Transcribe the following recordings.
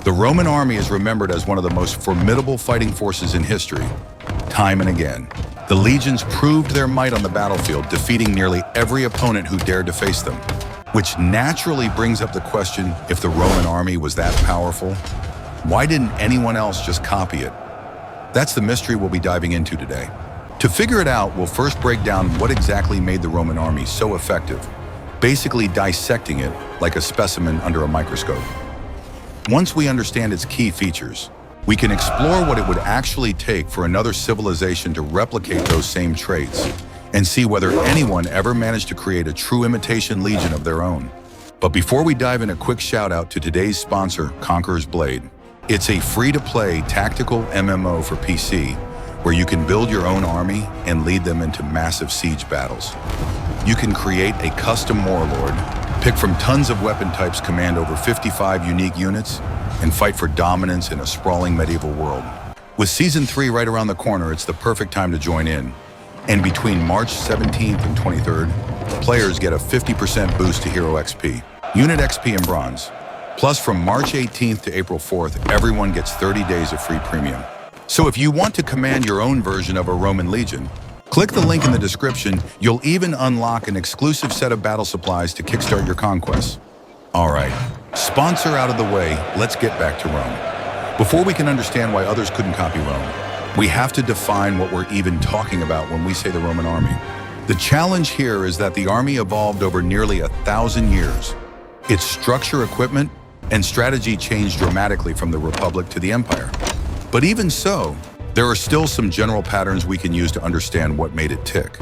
The Roman army is remembered as one of the most formidable fighting forces in history. Time and again, the legions proved their might on the battlefield, defeating nearly every opponent who dared to face them. Which naturally brings up the question, if the Roman army was that powerful, why didn't anyone else just copy it? That's the mystery we'll be diving into today. To figure it out, we'll first break down what exactly made the Roman army so effective, basically dissecting it like a specimen under a microscope. Once we understand its key features, we can explore what it would actually take for another civilization to replicate those same traits and see whether anyone ever managed to create a true imitation legion of their own. But before we dive in, a quick shout out to today's sponsor, Conqueror's Blade. It's a free-to-play tactical MMO for PC where you can build your own army and lead them into massive siege battles. You can create a custom warlord, pick from tons of weapon types, command over 55 unique units, and fight for dominance in a sprawling medieval world. With Season 3 right around the corner, it's the perfect time to join in. And between March 17th and 23rd, players get a 50% boost to Hero XP, Unit XP, and Bronze. Plus, from March 18th to April 4th, everyone gets 30 days of free premium. So if you want to command your own version of a Roman legion, click the link in the description. You'll even unlock an exclusive set of battle supplies to kickstart your conquests. All right, sponsor out of the way, let's get back to Rome. Before we can understand why others couldn't copy Rome, we have to define what we're even talking about when we say the Roman army. The challenge here is that the army evolved over nearly 1,000 years. Its structure, equipment, and strategy changed dramatically from the Republic to the Empire. But even so, there are still some general patterns we can use to understand what made it tick.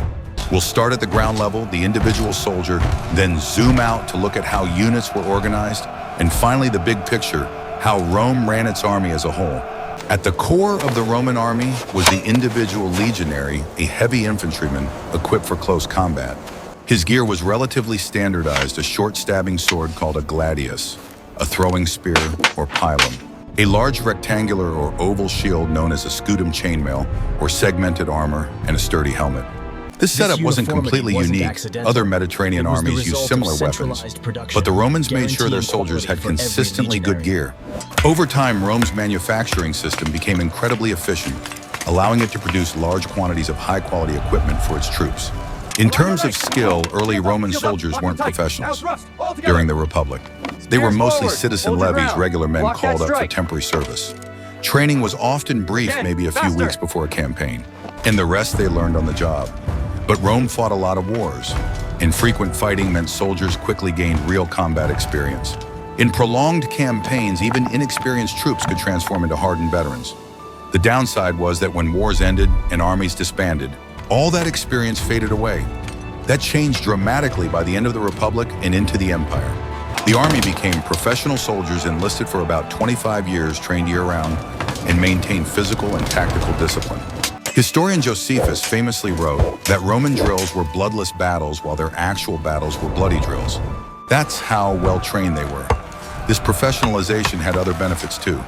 We'll start at the ground level, the individual soldier, then zoom out to look at how units were organized, and finally the big picture, how Rome ran its army as a whole. At the core of the Roman army was the individual legionary, a heavy infantryman equipped for close combat. His gear was relatively standardized, a short stabbing sword called a gladius, a throwing spear or pilum, a large rectangular or oval shield known as a scutum chainmail or segmented armor, and a sturdy helmet. This setup wasn't completely unique. Other Mediterranean armies used similar weapons, but the Romans made sure their soldiers had consistently good gear. Over time, Rome's manufacturing system became incredibly efficient, allowing it to produce large quantities of high-quality equipment for its troops. In terms of skill, early Roman soldiers weren't professionals. During the Republic, they were mostly citizen levies, regular men called up for temporary service. Training was often brief, maybe a few weeks before a campaign, and the rest they learned on the job. But Rome fought a lot of wars, and frequent fighting meant soldiers quickly gained real combat experience. In prolonged campaigns, even inexperienced troops could transform into hardened veterans. The downside was that when wars ended and armies disbanded, all that experience faded away. That changed dramatically by the end of the Republic and into the Empire. The army became professional soldiers enlisted for about 25 years, trained year-round, and maintained physical and tactical discipline. Historian Josephus famously wrote that Roman drills were bloodless battles while their actual battles were bloody drills. That's how well-trained they were. This professionalization had other benefits too.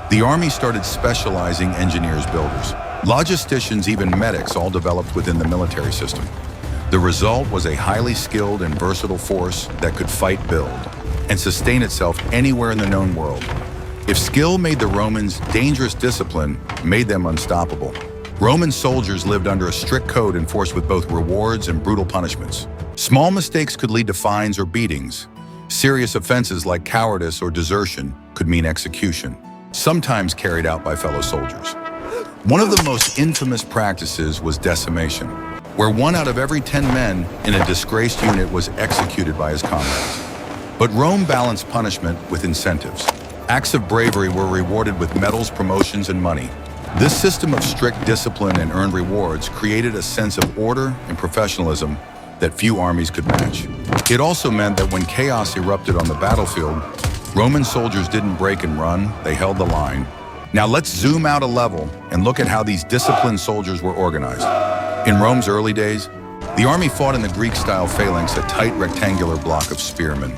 The army started specializing engineers, builders, logisticians, even medics, all developed within the military system. The result was a highly skilled and versatile force that could fight, build, and sustain itself anywhere in the known world. If skill made the Romans dangerous, discipline made them unstoppable. Roman soldiers lived under a strict code enforced with both rewards and brutal punishments. Small mistakes could lead to fines or beatings. Serious offenses like cowardice or desertion could mean execution, sometimes carried out by fellow soldiers. One of the most infamous practices was decimation, where 1 out of every 10 men in a disgraced unit was executed by his comrades. But Rome balanced punishment with incentives. Acts of bravery were rewarded with medals, promotions, and money. This system of strict discipline and earned rewards created a sense of order and professionalism that few armies could match. It also meant that when chaos erupted on the battlefield, Roman soldiers didn't break and run, they held the line. Now let's zoom out a level and look at how these disciplined soldiers were organized. In Rome's early days, the army fought in the Greek-style phalanx, a tight rectangular block of spearmen.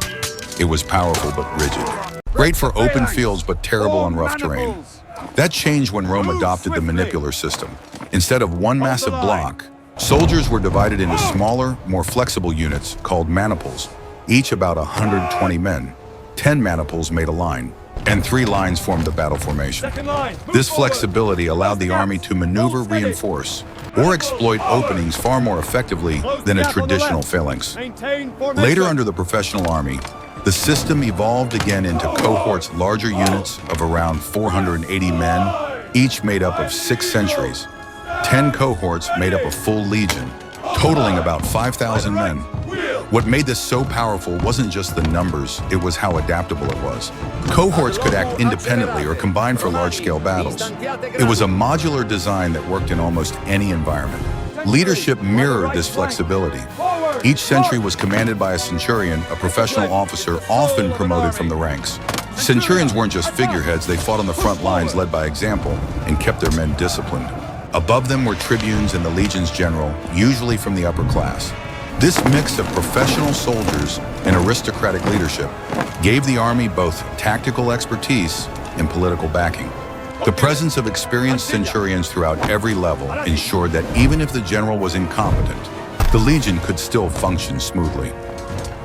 It was powerful but rigid. Great for open fields but terrible on rough terrain. That changed when Rome adopted the manipular system. Instead of one massive block, soldiers were divided into smaller, more flexible units called maniples, each about 120 men. 10 maniples made a line. and 3 lines formed the battle formation. This flexibility allowed the army to maneuver, reinforce, or exploit openings far more effectively than a traditional phalanx. Later, under the professional army, the system evolved again into cohorts, larger units of around 480 men, each made up of 6 centuries. 10 cohorts made up a full legion, totaling about 5,000 men. What made this so powerful wasn't just the numbers, it was how adaptable it was. Cohorts could act independently or combine for large-scale battles. It was a modular design that worked in almost any environment. Leadership mirrored this flexibility. Each century was commanded by a centurion, a professional officer, often promoted from the ranks. Centurions weren't just figureheads, they fought on the front lines, led by example, and kept their men disciplined. Above them were tribunes and the legion's general, usually from the upper class. This mix of professional soldiers and aristocratic leadership gave the army both tactical expertise and political backing. The presence of experienced centurions throughout every level ensured that even if the general was incompetent, the legion could still function smoothly.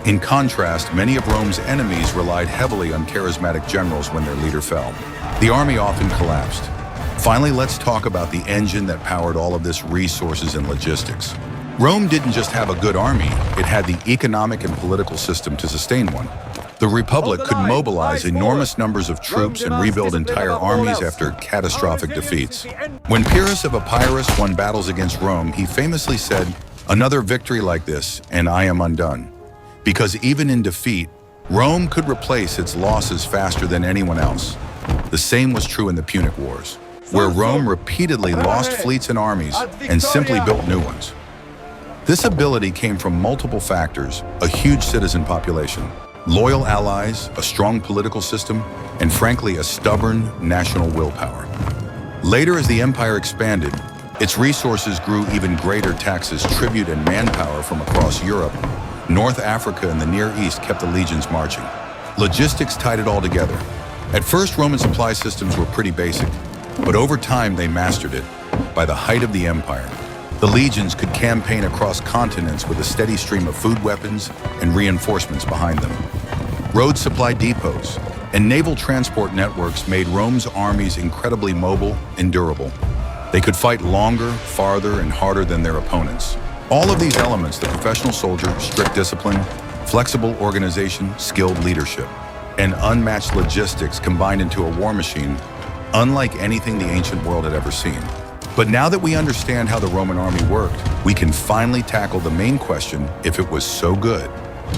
In contrast, many of Rome's enemies relied heavily on charismatic generals when their leader fell. The army often collapsed. Finally, let's talk about the engine that powered all of this: resources and logistics. Rome didn't just have a good army, it had the economic and political system to sustain one. The Republic could mobilize enormous numbers of troops and rebuild entire armies after catastrophic defeats. When Pyrrhus of Epirus won battles against Rome, he famously said, "Another victory like this, and I am undone." Because even in defeat, Rome could replace its losses faster than anyone else. The same was true in the Punic Wars, where Rome repeatedly lost fleets and armies and simply built new ones. This ability came from multiple factors: a huge citizen population, loyal allies, a strong political system, and frankly, a stubborn national willpower. Later, as the empire expanded, its resources grew even greater. Taxes, tribute, and manpower from across Europe, North Africa, and the Near East kept the legions marching. Logistics tied it all together. At first, Roman supply systems were pretty basic, but over time they mastered it. By the height of the empire, the legions could campaign across continents with a steady stream of food, weapons, and reinforcements behind them. Road supply depots and naval transport networks made Rome's armies incredibly mobile and durable. They could fight longer, farther, and harder than their opponents. All of these elements, the professional soldier, strict discipline, flexible organization, skilled leadership, and unmatched logistics combined into a war machine unlike anything the ancient world had ever seen. But now that we understand how the Roman army worked, we can finally tackle the main question: if it was so good,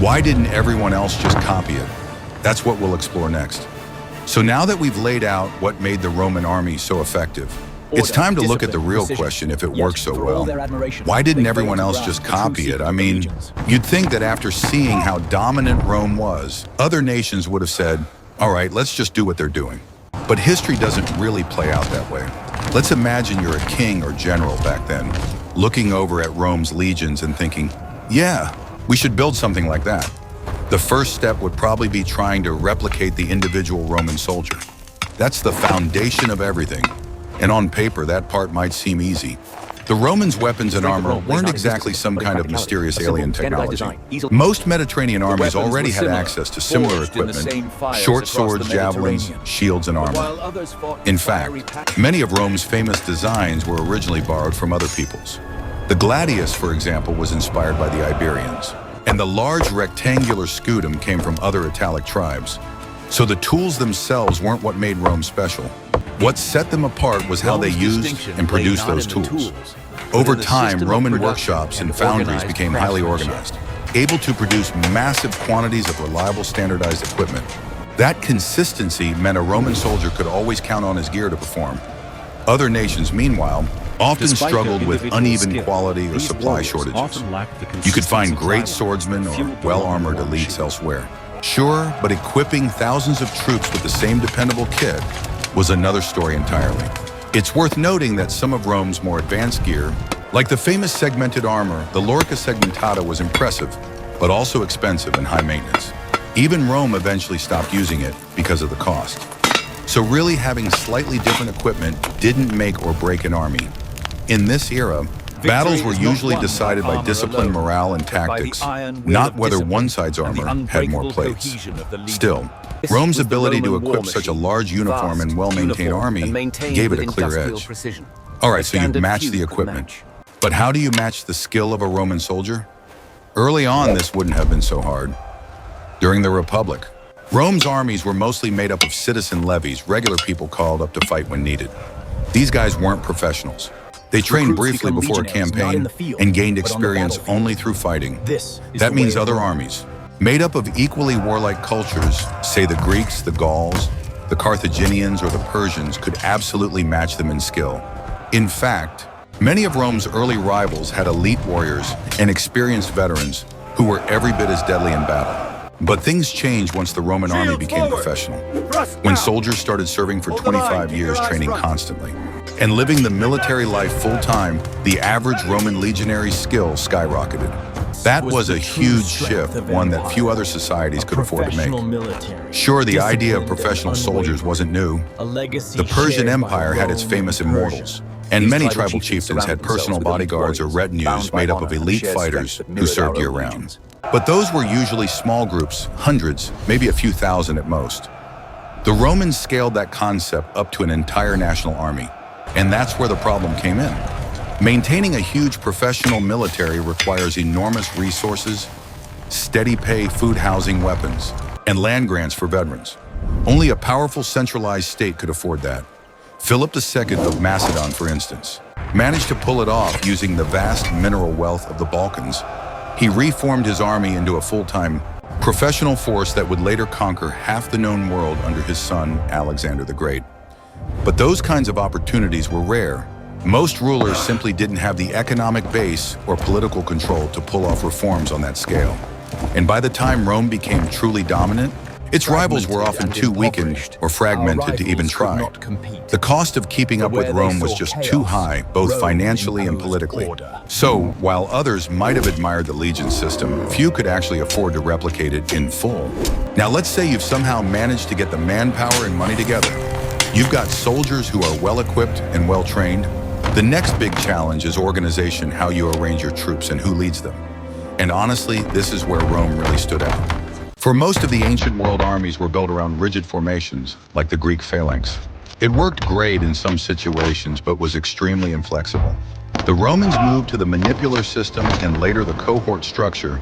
why didn't everyone else just copy it? That's what we'll explore next. So now that we've laid out what made the Roman army so effective, it's time to look at the real question: if it worked so well, why didn't everyone else just copy it? I mean, you'd think that after seeing how dominant Rome was, other nations would have said, all right, let's just do what they're doing. But history doesn't really play out that way. Let's imagine you're a king or general back then, looking over at Rome's legions and thinking, yeah, we should build something like that. The first step would probably be trying to replicate the individual Roman soldier. That's the foundation of everything. And on paper, that part might seem easy. The Romans' weapons and armor weren't exactly some kind of mysterious alien technology. Most Mediterranean armies already had access to similar equipment: short swords, javelins, shields, and armor. In fact, many of Rome's famous designs were originally borrowed from other peoples. The gladius, for example, was inspired by the Iberians, and the large rectangular scutum came from other Italic tribes. So the tools themselves weren't what made Rome special. What set them apart was how they used and produced those tools. Over time, Roman workshops and foundries became highly organized, able to produce massive quantities of reliable, standardized equipment. That consistency meant a Roman soldier could always count on his gear to perform. Other nations, meanwhile, often struggled with uneven quality or supply shortages. You could find great swordsmen or well-armored elites elsewhere. Sure, but equipping thousands of troops with the same dependable kit was another story entirely. It's worth noting that some of Rome's more advanced gear, like the famous segmented armor, the lorica segmentata, was impressive, but also expensive and high maintenance. Even Rome eventually stopped using it because of the cost. So really, having slightly different equipment didn't make or break an army. In this era, Battles were usually decided by discipline, morale, and tactics, not whether one side's armor had more plates. Still, Rome's ability to equip such a large uniform and well-maintained army gave it a clear edge. All right, so you've matched the equipment. But how do you match the skill of a Roman soldier? Early on, this wouldn't have been so hard. During the Republic, Rome's armies were mostly made up of citizen levies, regular people called up to fight when needed. These guys weren't professionals. They trained briefly before a campaign and gained experience only through fighting. That means other armies, made up of equally warlike cultures, say the Greeks, the Gauls, the Carthaginians, or the Persians, could absolutely match them in skill. In fact, many of Rome's early rivals had elite warriors and experienced veterans who were every bit as deadly in battle. But things changed once the Roman army became professional, when soldiers started serving for 25 years, training constantly, and living the military life full-time. The average Roman legionary's skill skyrocketed. That was a huge shift, one that few other societies could afford to make. Sure, the idea of professional soldiers wasn't new. The Persian Empire had its famous immortals, and many tribal chieftains had personal bodyguards or retinues made up of elite fighters who served year-round. But those were usually small groups, hundreds, maybe a few thousand at most. The Romans scaled that concept up to an entire national army, and that's where the problem came in. Maintaining a huge professional military requires enormous resources, steady pay, food, housing, weapons, and land grants for veterans. Only a powerful centralized state could afford that. Philip II of Macedon, for instance, managed to pull it off using the vast mineral wealth of the Balkans. He reformed his army into a full-time professional force that would later conquer half the known world under his son, Alexander the Great. But those kinds of opportunities were rare. Most rulers simply didn't have the economic base or political control to pull off reforms on that scale. And by the time Rome became truly dominant, its rivals were often too weakened or fragmented to even try. The cost of keeping up with Rome was just too high, both financially and politically. So, while others might have admired the legion system, few could actually afford to replicate it in full. Now, let's say you've somehow managed to get the manpower and money together. You've got soldiers who are well-equipped and well-trained. The next big challenge is organization, how you arrange your troops and who leads them. And honestly, this is where Rome really stood out. For most of the ancient world, armies were built around rigid formations, like the Greek phalanx. It worked great in some situations, but was extremely inflexible. The Romans moved to the manipular system and later the cohort structure,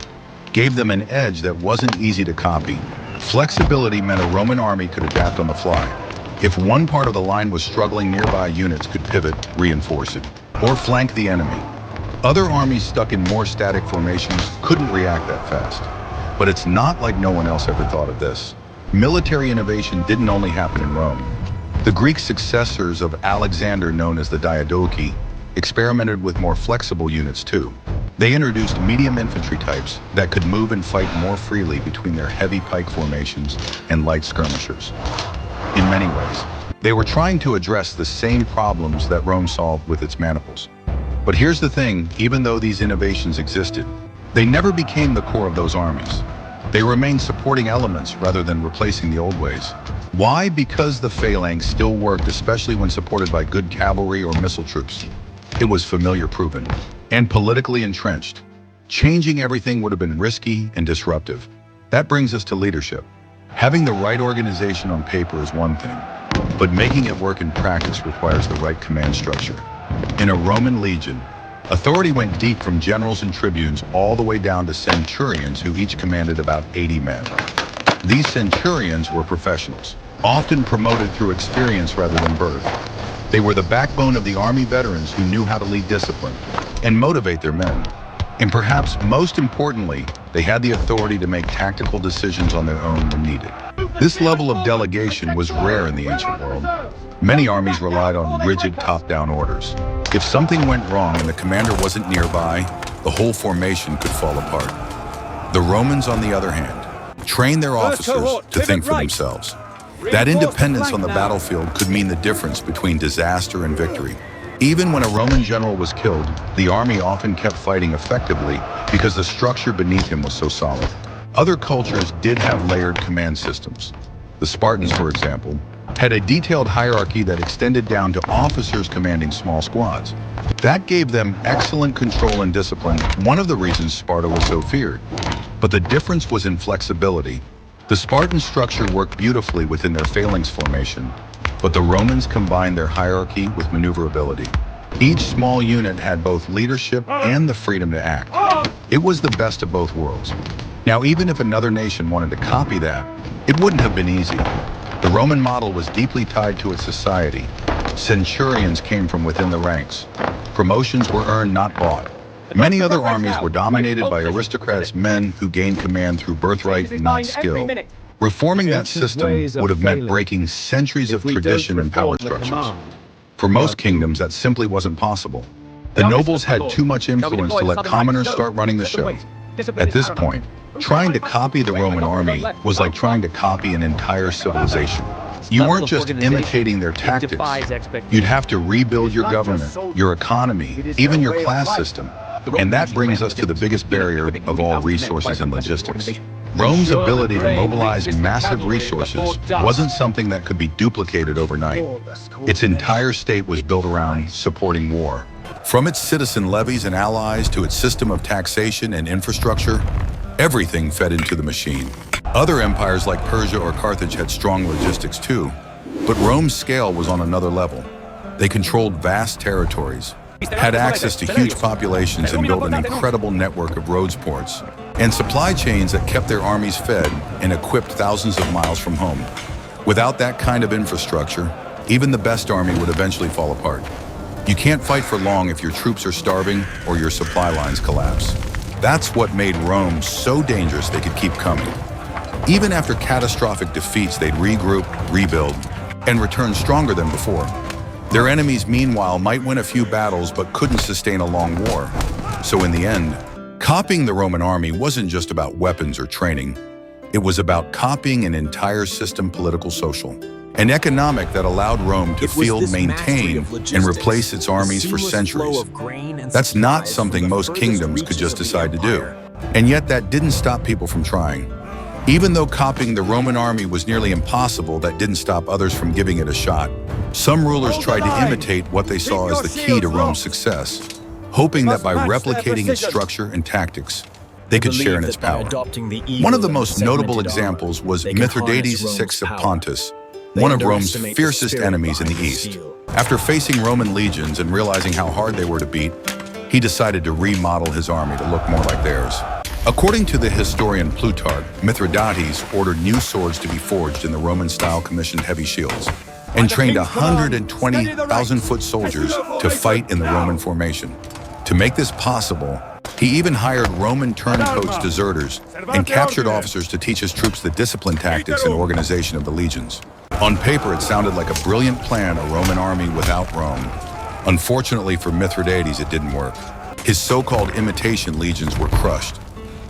gave them an edge that wasn't easy to copy. Flexibility meant a Roman army could adapt on the fly. If one part of the line was struggling, nearby units could pivot, reinforce it, or flank the enemy. Other armies stuck in more static formations couldn't react that fast. But it's not like no one else ever thought of this. Military innovation didn't only happen in Rome. The Greek successors of Alexander, known as the Diadochi, experimented with more flexible units too. They introduced medium infantry types that could move and fight more freely between their heavy pike formations and light skirmishers. In many ways, they were trying to address the same problems that Rome solved with its maniples. But here's the thing, even though these innovations existed, they never became the core of those armies. They remained supporting elements rather than replacing the old ways. Why? Because the phalanx still worked, especially when supported by good cavalry or missile troops. It was familiar, proven, and politically entrenched. Changing everything would have been risky and disruptive. That brings us to leadership. Having the right organization on paper is one thing, but making it work in practice requires the right command structure. In a Roman legion, authority went deep from generals and tribunes all the way down to centurions, who each commanded about 80 men. These centurions were professionals, often promoted through experience rather than birth. They were the backbone of the army, veterans who knew how to lead discipline and motivate their men. And perhaps most importantly, they had the authority to make tactical decisions on their own when needed. This level of delegation was rare in the ancient world. Many armies relied on rigid top-down orders. If something went wrong and the commander wasn't nearby, the whole formation could fall apart. The Romans, on the other hand, trained their officers to think for themselves. That independence on the battlefield could mean the difference between disaster and victory. Even when a Roman general was killed, the army often kept fighting effectively because the structure beneath him was so solid. Other cultures did have layered command systems. The Spartans, for example, had a detailed hierarchy that extended down to officers commanding small squads. That gave them excellent control and discipline, one of the reasons Sparta was so feared. But the difference was in flexibility. The Spartan structure worked beautifully within their phalanx formation, but the Romans combined their hierarchy with maneuverability. Each small unit had both leadership and the freedom to act. It was the best of both worlds. Now, even if another nation wanted to copy that, it wouldn't have been easy. The Roman model was deeply tied to its society. Centurions came from within the ranks. Promotions were earned, not bought. Many other armies were dominated by aristocrats, men who gained command through birthright, not skill. Reforming that system would have meant breaking centuries of tradition and power structures. For most kingdoms, that simply wasn't possible. The nobles had too much influence to let commoners start running the show. At this point, trying to copy the Roman army was like trying to copy an entire civilization. You weren't just imitating their tactics. You'd have to rebuild your government, your economy, even your class system. And that brings us to the biggest barrier of all resources and logistics. Rome's ability to mobilize massive resources wasn't something that could be duplicated overnight. Its entire state was built around supporting war. From its citizen levies and allies to its system of taxation and infrastructure, everything fed into the machine. Other empires like Persia or Carthage had strong logistics too, but Rome's scale was on another level. They controlled vast territories, had access to huge populations, and built an incredible network of roads, ports, and supply chains that kept their armies fed and equipped thousands of miles from home. Without that kind of infrastructure, even the best army would eventually fall apart. You can't fight for long if your troops are starving or your supply lines collapse. That's what made Rome so dangerous they could keep coming. Even after catastrophic defeats, they'd regroup, rebuild, and return stronger than before. Their enemies, meanwhile, might win a few battles but couldn't sustain a long war. So in the end, copying the Roman army wasn't just about weapons or training. It was about copying an entire system, political, social, and economic, that allowed Rome to field, maintain, and replace its armies for centuries. That's not something most kingdoms could just decide to do. And yet that didn't stop people from trying. Even though copying the Roman army was nearly impossible, that didn't stop others from giving it a shot. Some rulers tried to imitate what they saw as the key to Rome's success, hoping that by replicating its structure and tactics, they could share in its power. One of the most notable examples was Mithridates VI of Pontus, one of Rome's fiercest enemies in the east. After facing Roman legions and realizing how hard they were to beat, he decided to remodel his army to look more like theirs. According to the historian Plutarch, Mithridates ordered new swords to be forged in the Roman-style commissioned heavy shields, and trained 120,000-foot soldiers to fight in the Roman formation. To make this possible, he even hired Roman turncoats deserters and captured officers to teach his troops the discipline, tactics, and organization of the legions. On paper, it sounded like a brilliant plan, a Roman army without Rome. Unfortunately for Mithridates, it didn't work. His so-called imitation legions were crushed.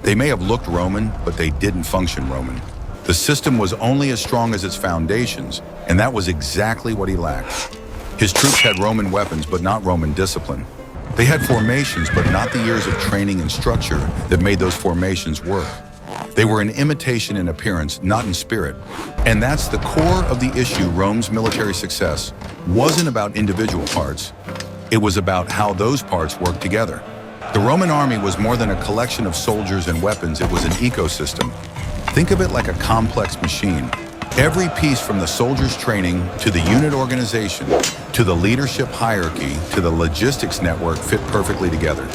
They may have looked Roman, but they didn't function Roman. The system was only as strong as its foundations, and that was exactly what he lacked. His troops had Roman weapons, but not Roman discipline. They had formations, but not the years of training and structure that made those formations work. They were an imitation in appearance, not in spirit. And that's the core of the issue. Rome's military success wasn't about individual parts. It was about how those parts worked together. The Roman army was more than a collection of soldiers and weapons. It was an ecosystem. Think of it like a complex machine. Every piece, from the soldiers' training to the unit organization, to the leadership hierarchy, to the logistics network, fit perfectly together.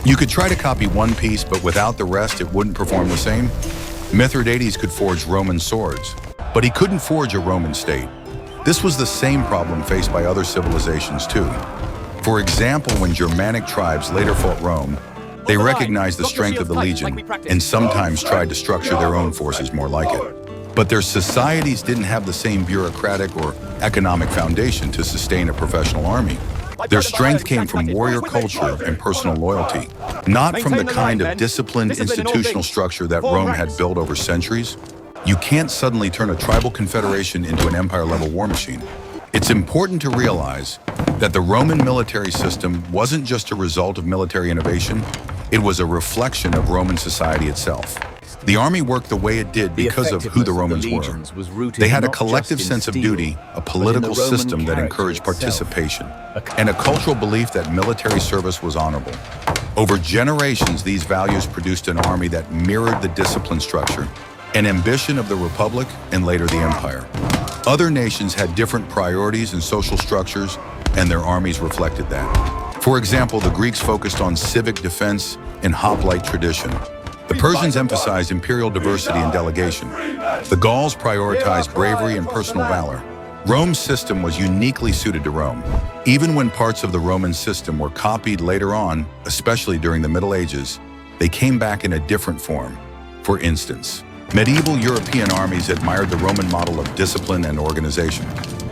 You could try to copy one piece, but without the rest, it wouldn't perform the same. Mithridates could forge Roman swords, but he couldn't forge a Roman state. This was the same problem faced by other civilizations too. For example, when Germanic tribes later fought Rome, they recognized the strength of the legion and sometimes tried to structure their own forces more like it. But their societies didn't have the same bureaucratic or economic foundation to sustain a professional army. Their strength came from warrior culture and personal loyalty, not from the kind of disciplined institutional structure that Rome had built over centuries. You can't suddenly turn a tribal confederation into an empire-level war machine. It's important to realize that the Roman military system wasn't just a result of military innovation, it was a reflection of Roman society itself. The army worked the way it did because of who the Romans were. They had a collective sense of duty, a political system that encouraged participation, and a cultural belief that military service was honorable. Over generations, these values produced an army that mirrored the discipline structure and ambition of the Republic and later the Empire. Other nations had different priorities and social structures, and their armies reflected that. For example, the Greeks focused on civic defense and hoplite tradition. The Persians emphasized imperial diversity and delegation. The Gauls prioritized bravery and personal valor. Rome's system was uniquely suited to Rome. Even when parts of the Roman system were copied later on, especially during the Middle Ages, they came back in a different form. For instance, medieval European armies admired the Roman model of discipline and organization.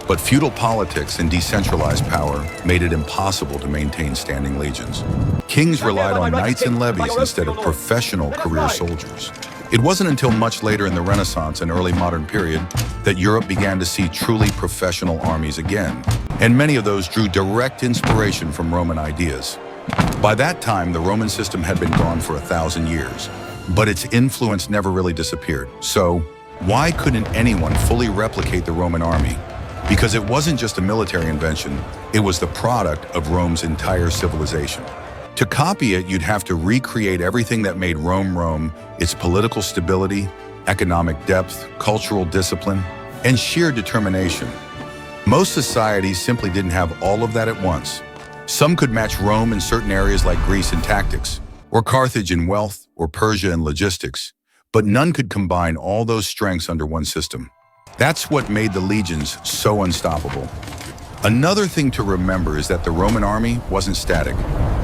But feudal politics and decentralized power made it impossible to maintain standing legions. Kings relied on knights and levies instead of professional career soldiers. It wasn't until much later in the Renaissance and early modern period that Europe began to see truly professional armies again, and many of those drew direct inspiration from Roman ideas. By that time, the Roman system had been gone for 1,000 years, but its influence never really disappeared. So, why couldn't anyone fully replicate the Roman army? Because it wasn't just a military invention, it was the product of Rome's entire civilization. To copy it, you'd have to recreate everything that made Rome Rome, its political stability, economic depth, cultural discipline, and sheer determination. Most societies simply didn't have all of that at once. Some could match Rome in certain areas like Greece in tactics, or Carthage in wealth, or Persia in logistics, but none could combine all those strengths under one system. That's what made the legions so unstoppable. Another thing to remember is that the Roman army wasn't static.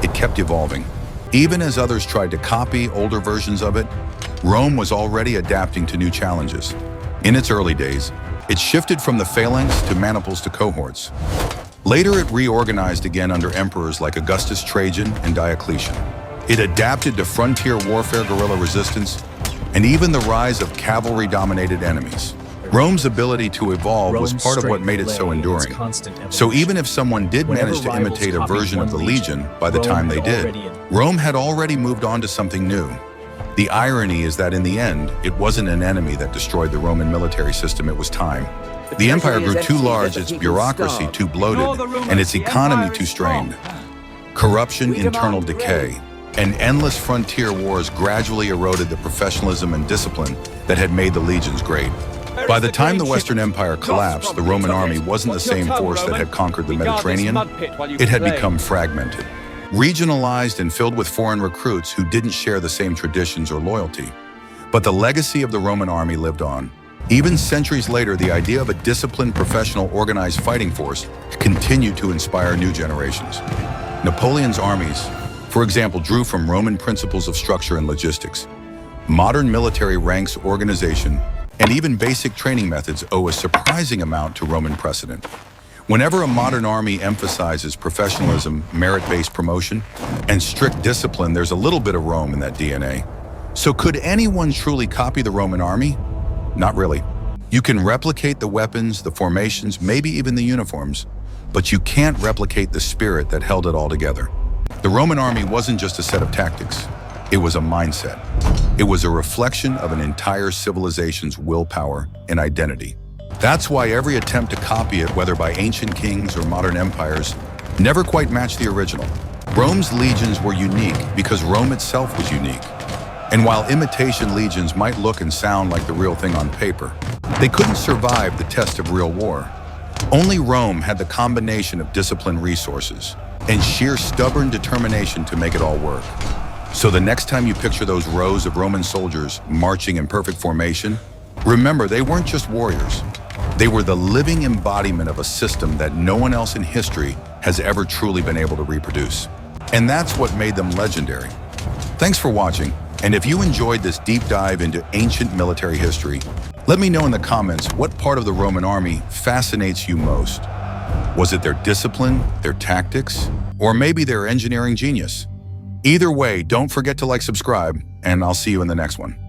It kept evolving. Even as others tried to copy older versions of it, Rome was already adapting to new challenges. In its early days, it shifted from the phalanx to maniples to cohorts. Later, it reorganized again under emperors like Augustus, Trajan, and Diocletian. It adapted to frontier warfare, guerrilla resistance, and even the rise of cavalry-dominated enemies. Rome's ability to evolve was part of what made it so enduring. So even if someone did manage to imitate a version of the legion by the time they did, Rome had already moved on to something new. The irony is that in the end, it wasn't an enemy that destroyed the Roman military system, it was time. The empire grew too large, its bureaucracy too bloated, and its economy too strained. Corruption, internal decay, and endless frontier wars gradually eroded the professionalism and discipline that had made the legions great. By the time the Western Empire collapsed, the Roman army wasn't the same force that had conquered the Mediterranean. It had become fragmented, regionalized, and filled with foreign recruits who didn't share the same traditions or loyalty. But the legacy of the Roman army lived on. Even centuries later, the idea of a disciplined, professional, organized fighting force continued to inspire new generations. Napoleon's armies, for example, drew from Roman principles of structure and logistics. Modern military ranks, organization, and even basic training methods owe a surprising amount to Roman precedent. Whenever a modern army emphasizes professionalism, merit-based promotion, and strict discipline, there's a little bit of Rome in that DNA. So could anyone truly copy the Roman army? Not really. You can replicate the weapons, the formations, maybe even the uniforms, but you can't replicate the spirit that held it all together. The Roman army wasn't just a set of tactics. It was a mindset. It was a reflection of an entire civilization's willpower and identity. That's why every attempt to copy it, whether by ancient kings or modern empires, never quite matched the original. Rome's legions were unique because Rome itself was unique. And while imitation legions might look and sound like the real thing on paper, they couldn't survive the test of real war. Only Rome had the combination of disciplined resources and sheer stubborn determination to make it all work. So the next time you picture those rows of Roman soldiers marching in perfect formation, remember they weren't just warriors. They were the living embodiment of a system that no one else in history has ever truly been able to reproduce. And that's what made them legendary. Thanks for watching. And if you enjoyed this deep dive into ancient military history, let me know in the comments what part of the Roman army fascinates you most. Was it their discipline, their tactics, or maybe their engineering genius? Either way, don't forget to subscribe, and I'll see you in the next one.